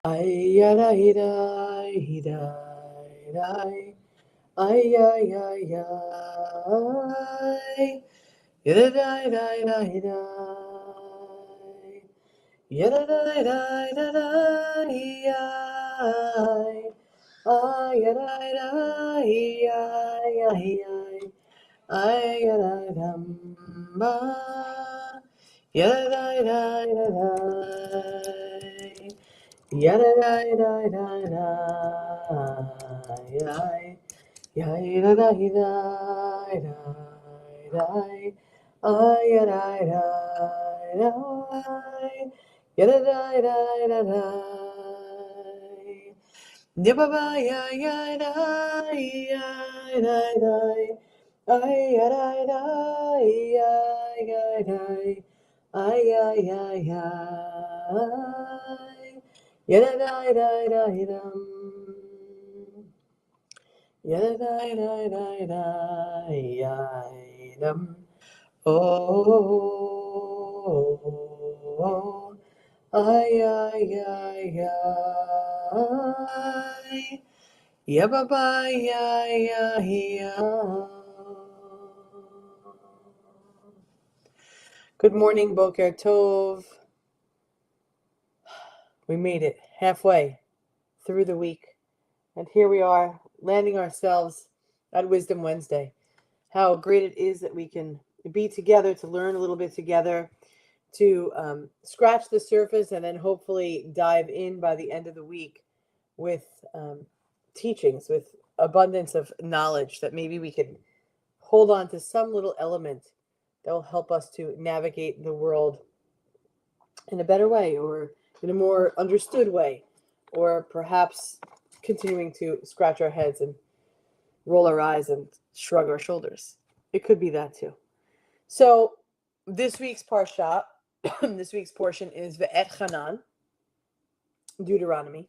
Ay yada hida hida hida ay ay ay ay yada da da hida yada da da da ay yada da ay yada dam ba yada da yada da yada da Yabba ya ya da ya da da ay ya da da ya ya da ay ya ya ya ya da da da da dum ya da da da da da ya dum oh ay ay ay ay ya ba ba ya. Good morning, Boker Tov. We made it halfway through the week, and here we are, landing ourselves at Wisdom Wednesday. How great it is that we can be together to learn a little bit together, to scratch the surface, and then hopefully dive in by the end of the week with teachings, with abundance of knowledge that maybe we can hold on to some little element that will help us to navigate the world in a better way, or in a more understood way, or perhaps continuing to scratch our heads and roll our eyes and shrug our shoulders. It could be that too. So this week's parsha, this week's portion is Ve'et Hanan, Deuteronomy,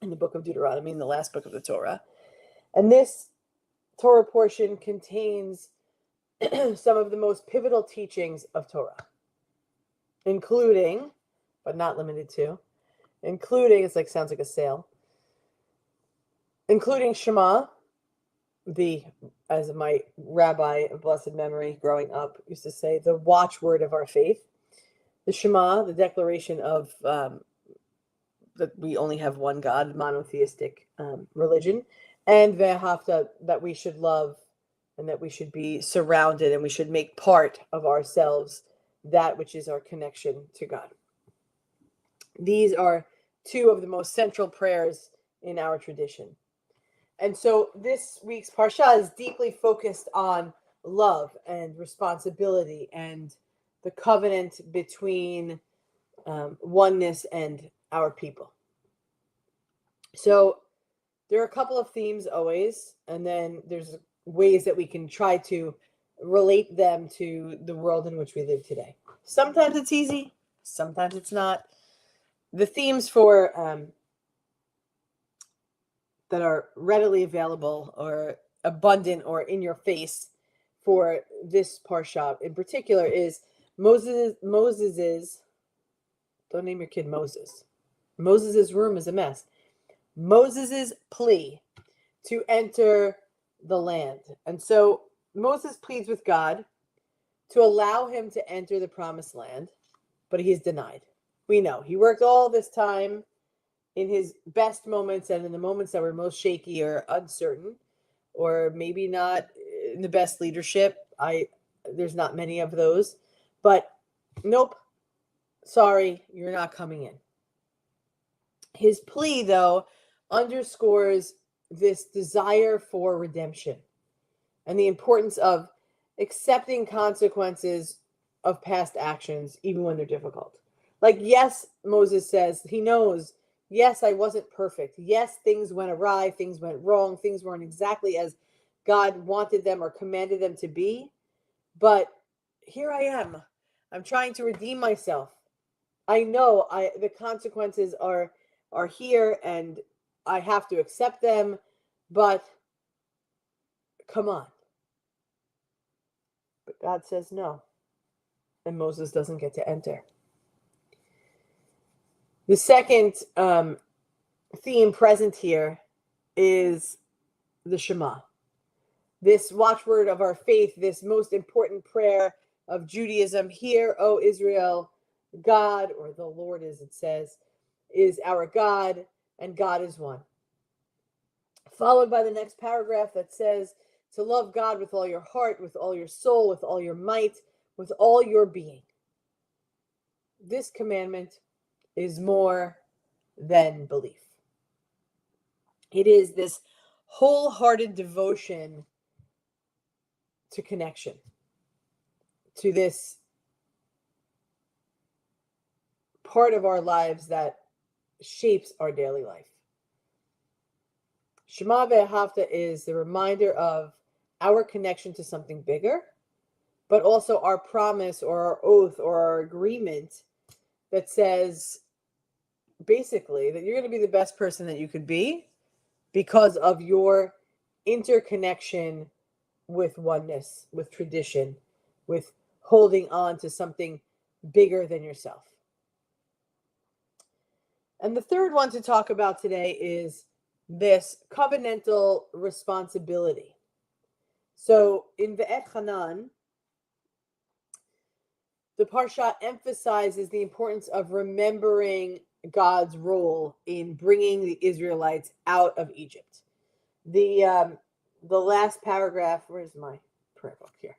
in the book of Deuteronomy, in the last book of the Torah. And this Torah portion contains some of the most pivotal teachings of Torah, including, but not limited to, including, sounds like a sale, including Shema, as my rabbi of blessed memory growing up used to say, the watchword of our faith. The Shema, the declaration of that we only have one God, monotheistic religion, and Ve'ahavta, that we should love and that we should be surrounded and we should make part of ourselves that which is our connection to God. These are two of the most central prayers in our tradition. And so this week's Parsha is deeply focused on love and responsibility and the covenant between oneness and our people. So there are a couple of themes always, and then there's ways that we can try to relate them to the world in which we live today. Sometimes it's easy, sometimes it's not. The themes for that are readily available or abundant or in your face for this parsha in particular is Moses's, don't name your kid Moses. Moses's room is a mess. Moses's plea to enter the land. And so Moses pleads with God to allow him to enter the promised land, but he is denied. We know he worked all this time in his best moments and in the moments that were most shaky or uncertain, or maybe not in the best leadership. There's not many of those, but nope, sorry, you're not coming in. His plea, though, underscores this desire for redemption and the importance of accepting consequences of past actions, even when they're difficult. Like, yes, Moses says, he knows, yes, I wasn't perfect. Yes, things went awry, things went wrong, things weren't exactly as God wanted them or commanded them to be. But here I am. I'm trying to redeem myself. I know the consequences are here and I have to accept them, but come on. But God says no. And Moses doesn't get to enter. The second theme present here is the Shema. This watchword of our faith, this most important prayer of Judaism. Hear, O Israel, God, or the Lord as it says, is our God, and God is one. Followed by the next paragraph that says to love God with all your heart, with all your soul, with all your might, with all your being. This commandment is more than belief. It is this wholehearted devotion to connection, to this part of our lives that shapes our daily life. Shema Ve'ahavta is the reminder of our connection to something bigger, but also our promise or our oath or our agreement that says basically that you're going to be the best person that you could be because of your interconnection with oneness, with tradition, with holding on to something bigger than yourself. And the third one to talk about today is this covenantal responsibility. So in Ve'et Hanan, the Parsha emphasizes the importance of remembering God's role in bringing the Israelites out of Egypt. The last paragraph, where's my prayer book here?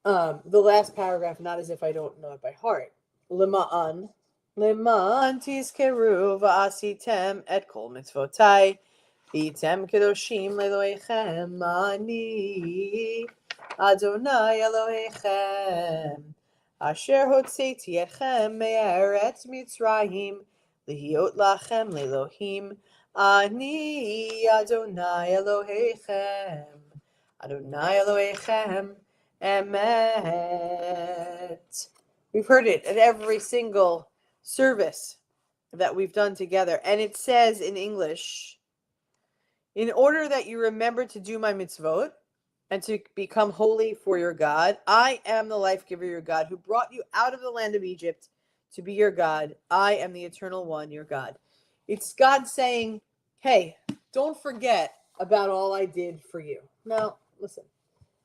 The last paragraph, not as if I don't know it by heart. Lema'an tizkeru va'asitem et kol mitzvotai v'yitem kedoshim le'eloheichem ani Adonai Elohechem asher hotzeiti etchem me'eretz Mitzrayim lihiot lachem le'elohim ani Adonai Elohechem Adonai Elohechem Emet. We've heard it at every single service that we've done together. And it says in English, in order that you remember to do my mitzvot and to become holy for your God, I am the life giver, your God, who brought you out of the land of Egypt to be your God. I am the eternal one, your God. It's God saying, hey, don't forget about all I did for you. Now, listen,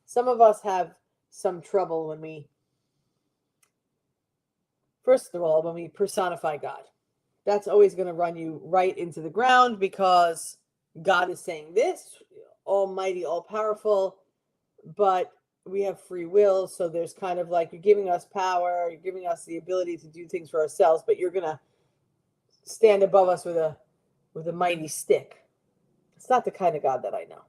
some of us have some trouble when we personify God. That's always going to run you right into the ground because God is saying this, almighty, all-powerful, but we have free will, so there's kind of like you're giving us power, you're giving us the ability to do things for ourselves, but you're going to stand above us with a mighty stick. It's not the kind of God that I know.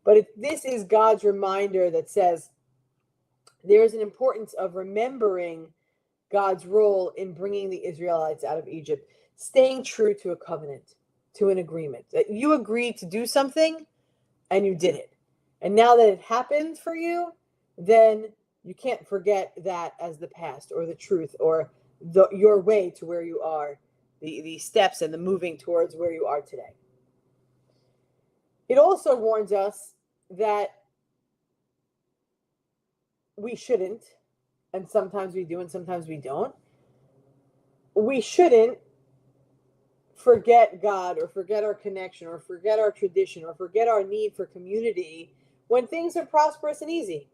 But this is God's reminder that says there's an importance of remembering God's role in bringing the Israelites out of Egypt, staying true to a covenant, to an agreement, that you agreed to do something and you did it. And now that it happened for you, then you can't forget that as the past or the truth or your way to where you are, the steps and the moving towards where you are today. It also warns us that we shouldn't, and sometimes we do and sometimes we don't, we shouldn't forget God or forget our connection or forget our tradition or forget our need for community when things are prosperous and easy.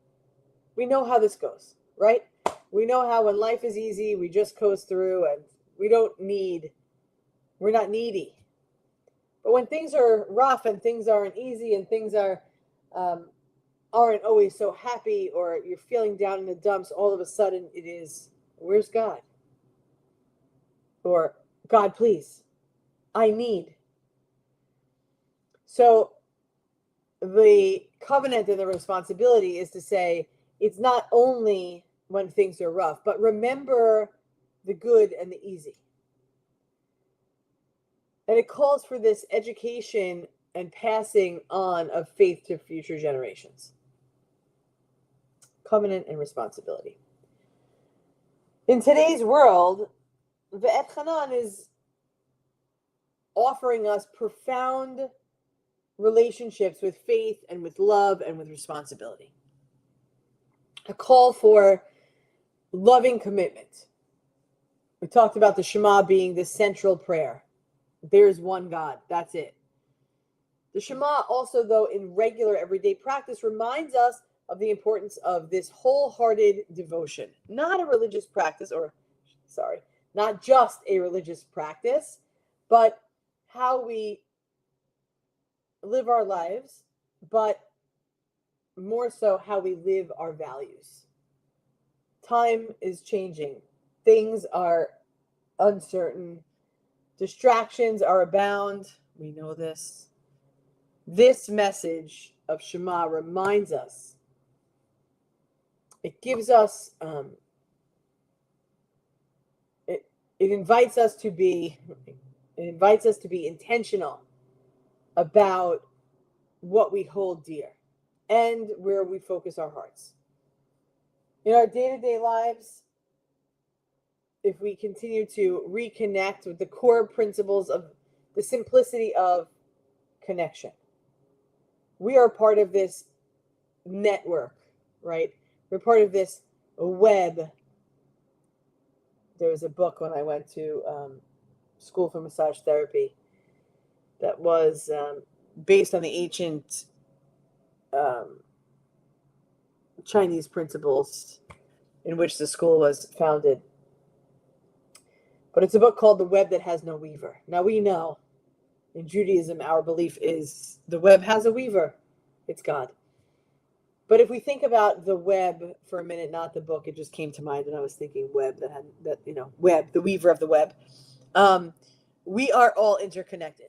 We know how this goes, right? We know how when life is easy, we just coast through and we're not needy. But when things are rough and things aren't easy and things aren't always so happy or you're feeling down in the dumps, all of a sudden it is, where's God? Or, God, please, I need. So the covenant and the responsibility is to say, it's not only when things are rough, but remember the good and the easy. And it calls for this education and passing on of faith to future generations. Covenant and responsibility. In today's world, Ve'et Hanan is offering us profound relationships with faith and with love and with responsibility. A call for loving commitment, We talked about the Shema being the central prayer. There's one God. That's it. The Shema also, though, in regular everyday practice, reminds us of the importance of this wholehearted devotion. Not a religious practice, not just a religious practice, but how we live our lives, but more so how we live our values. Time is changing. Things are uncertain. Distractions are abound. We know this. This message of Shema reminds us. It gives us, it invites us to be intentional about what we hold dear and where we focus our hearts. In our day-to-day lives, if we continue to reconnect with the core principles of the simplicity of connection, we are part of this network, right? We're part of this web. There was a book when I went to school for massage therapy that was based on the ancient Chinese principles in which the school was founded. But it's a book called The Web That Has No Weaver. Now we know in Judaism, our belief is the web has a weaver. It's God. But if we think about the web for a minute, not the book, it just came to mind when I was thinking web web, the weaver of the web. We are all interconnected,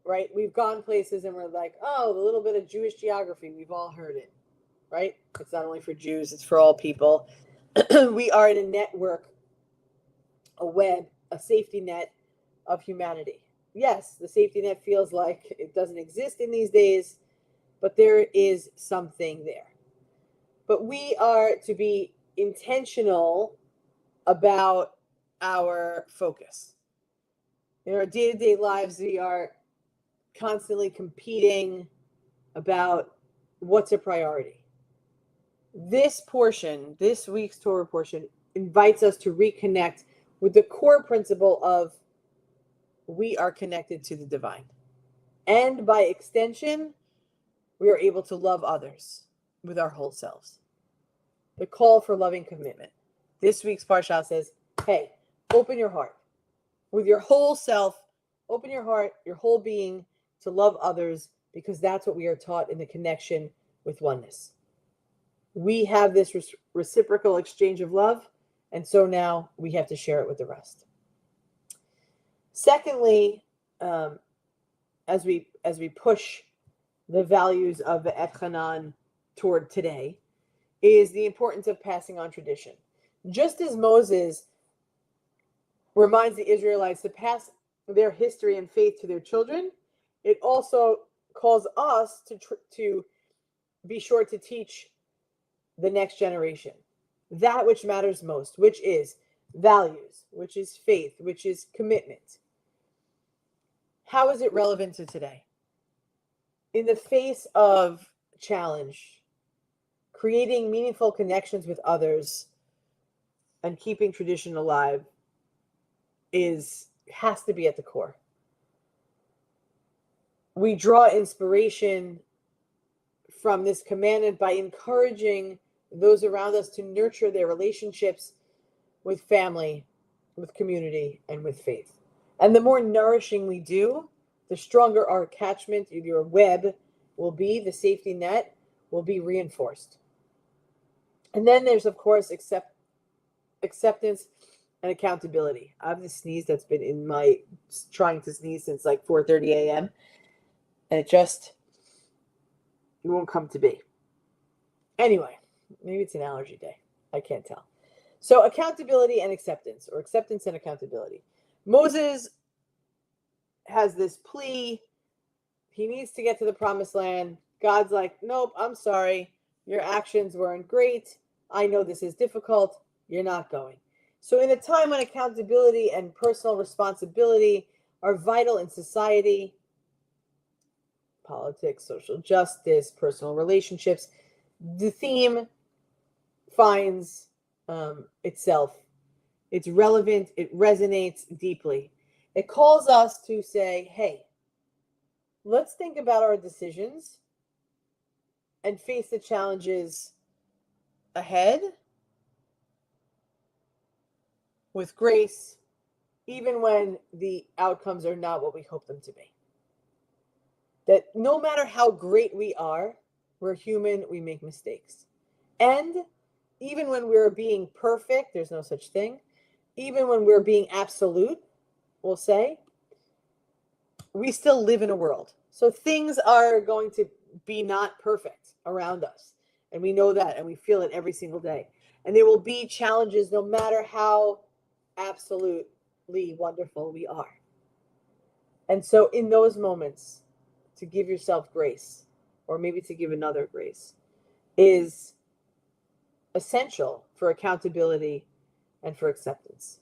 right? We've gone places and we're like, oh, the little bit of Jewish geography, we've all heard it, right? It's not only for Jews, it's for all people. We are in a network, a web, a safety net of humanity. Yes, the safety net feels like it doesn't exist in these days, but there is something there. But we are to be intentional about our focus. In our day-to-day lives, we are constantly competing about what's a priority. This portion, this week's Torah portion, invites us to reconnect with the core principle of we are connected to the divine. And by extension, we are able to love others with our whole selves. The call for loving commitment. This week's Parsha says, hey, open your heart. With your whole self, open your heart, your whole being to love others, because that's what we are taught in the connection with oneness. We have this reciprocal exchange of love, and so now we have to share it with the rest. Secondly, as we push the values of the Etchanan toward today, is the importance of passing on tradition. Just as Moses reminds the Israelites to pass their history and faith to their children, it also calls us to be sure to teach the next generation that which matters most, which is values, which is faith, which is commitment. How is it relevant to today? In the face of challenge, creating meaningful connections with others and keeping tradition alive has to be at the core. We draw inspiration from this commandment by encouraging those around us to nurture their relationships with family, with community, and with faith. And the more nourishing we do, the stronger our attachment, your web will be, the safety net will be reinforced. And then there's, of course, acceptance and accountability. I have this sneeze that's been in my trying to sneeze since like 4:30 a.m. And it won't come to be. Anyway, maybe it's an allergy day. I can't tell. So accountability and acceptance, or acceptance and accountability. Moses has this plea. He needs to get to the promised land. God's like, nope, I'm sorry. Your actions weren't great. I know this is difficult. You're not going. So in a time when accountability and personal responsibility are vital in society, politics, social justice, personal relationships, the theme finds itself It's relevant. It resonates deeply. It calls us to say, hey, let's think about our decisions and face the challenges ahead with grace, even when the outcomes are not what we hope them to be. That no matter how great we are, we're human, we make mistakes. And even when we're being perfect, there's no such thing. Even when we're being absolute, we'll say, we still live in a world. So things are going to be not perfect around us. And we know that, and we feel it every single day. And there will be challenges no matter how absolutely wonderful we are. And so in those moments, to give yourself grace, or maybe to give another grace, is essential for accountability and for acceptance.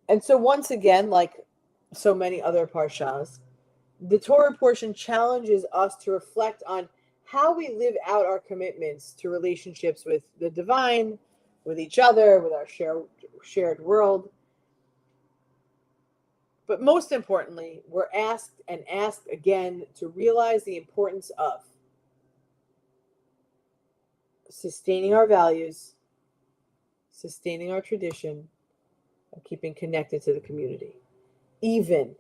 And so once again, like so many other parshas, the Torah portion challenges us to reflect on how we live out our commitments to relationships with the divine, with each other, with our shared world. But most importantly, we're asked and asked again to realize the importance of sustaining our values, sustaining our tradition, and keeping connected to the community, even,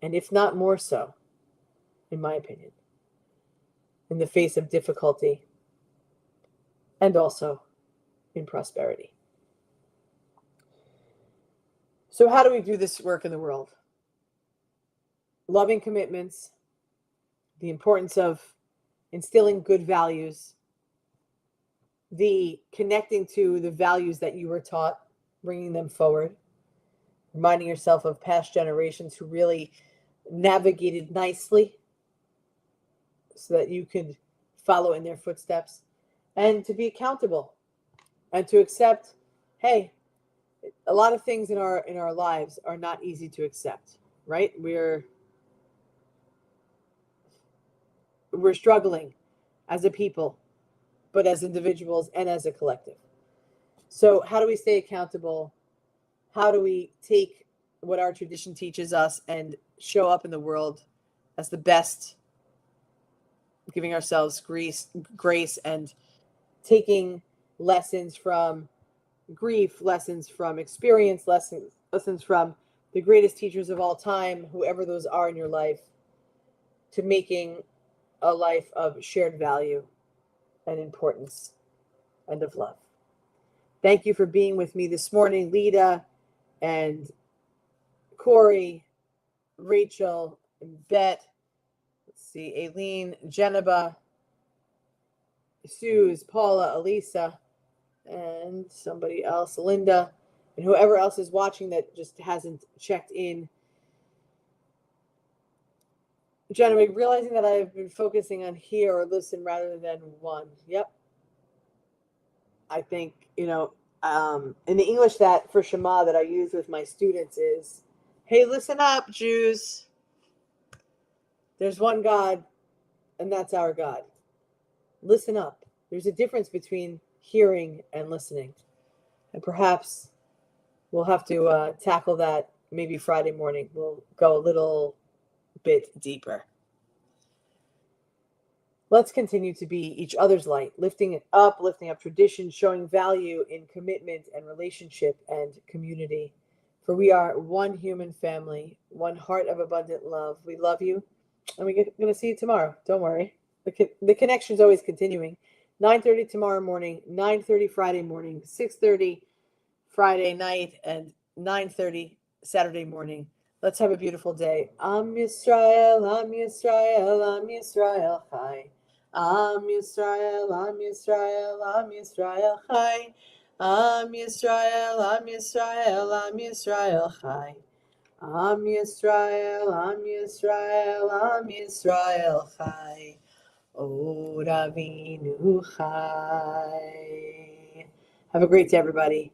and if not more so, in my opinion, in the face of difficulty and also in prosperity. So how do we do this work in the world? Loving commitments, the importance of instilling good values, the connecting to the values that you were taught, bringing them forward, reminding yourself of past generations who really navigated nicely so that you could follow in their footsteps, and to be accountable and to accept, hey, a lot of things in our lives are not easy to accept, right? We're struggling as a people, but as individuals and as a collective. So how do we stay accountable? How do we take what our tradition teaches us and show up in the world as the best, giving ourselves grace and taking lessons from grief, lessons from experience, lessons from the greatest teachers of all time, whoever those are in your life, to making a life of shared value and importance and of love. Thank you for being with me this morning, Lita and Corey, Rachel, and Bet. Let's see, Aileen, Geneva, Suze, Paula, Elisa, and somebody else, Linda, and whoever else is watching that just hasn't checked in. Jenna, realizing that I've been focusing on hear or listen rather than one. Yep. I think, in the English that for Shema that I use with my students is, hey, listen up, Jews. There's one God, and that's our God. Listen up. There's a difference between hearing and listening. And perhaps we'll have to tackle that maybe Friday morning. We'll go a little bit deeper. Let's continue to be each other's light, lifting up tradition, showing value in commitment and relationship and community. For we are one human family, one heart of abundant love. We love you, and we're going to see you tomorrow. Don't worry. The connection is always continuing. 9:30 tomorrow morning, 9:30 Friday morning, 6:30 Friday night, and 9:30 Saturday morning. Let's have a beautiful day. Am Yisrael, Am Yisrael, Am Yisrael Chai. Am Yisrael, Am Yisrael, Am Yisrael Chai. Am Yisrael, Am Yisrael, Am Yisrael Chai. Am Yisrael, Am Yisrael, Am Yisrael Chai. O Ravinu Chai. Have a great day, everybody.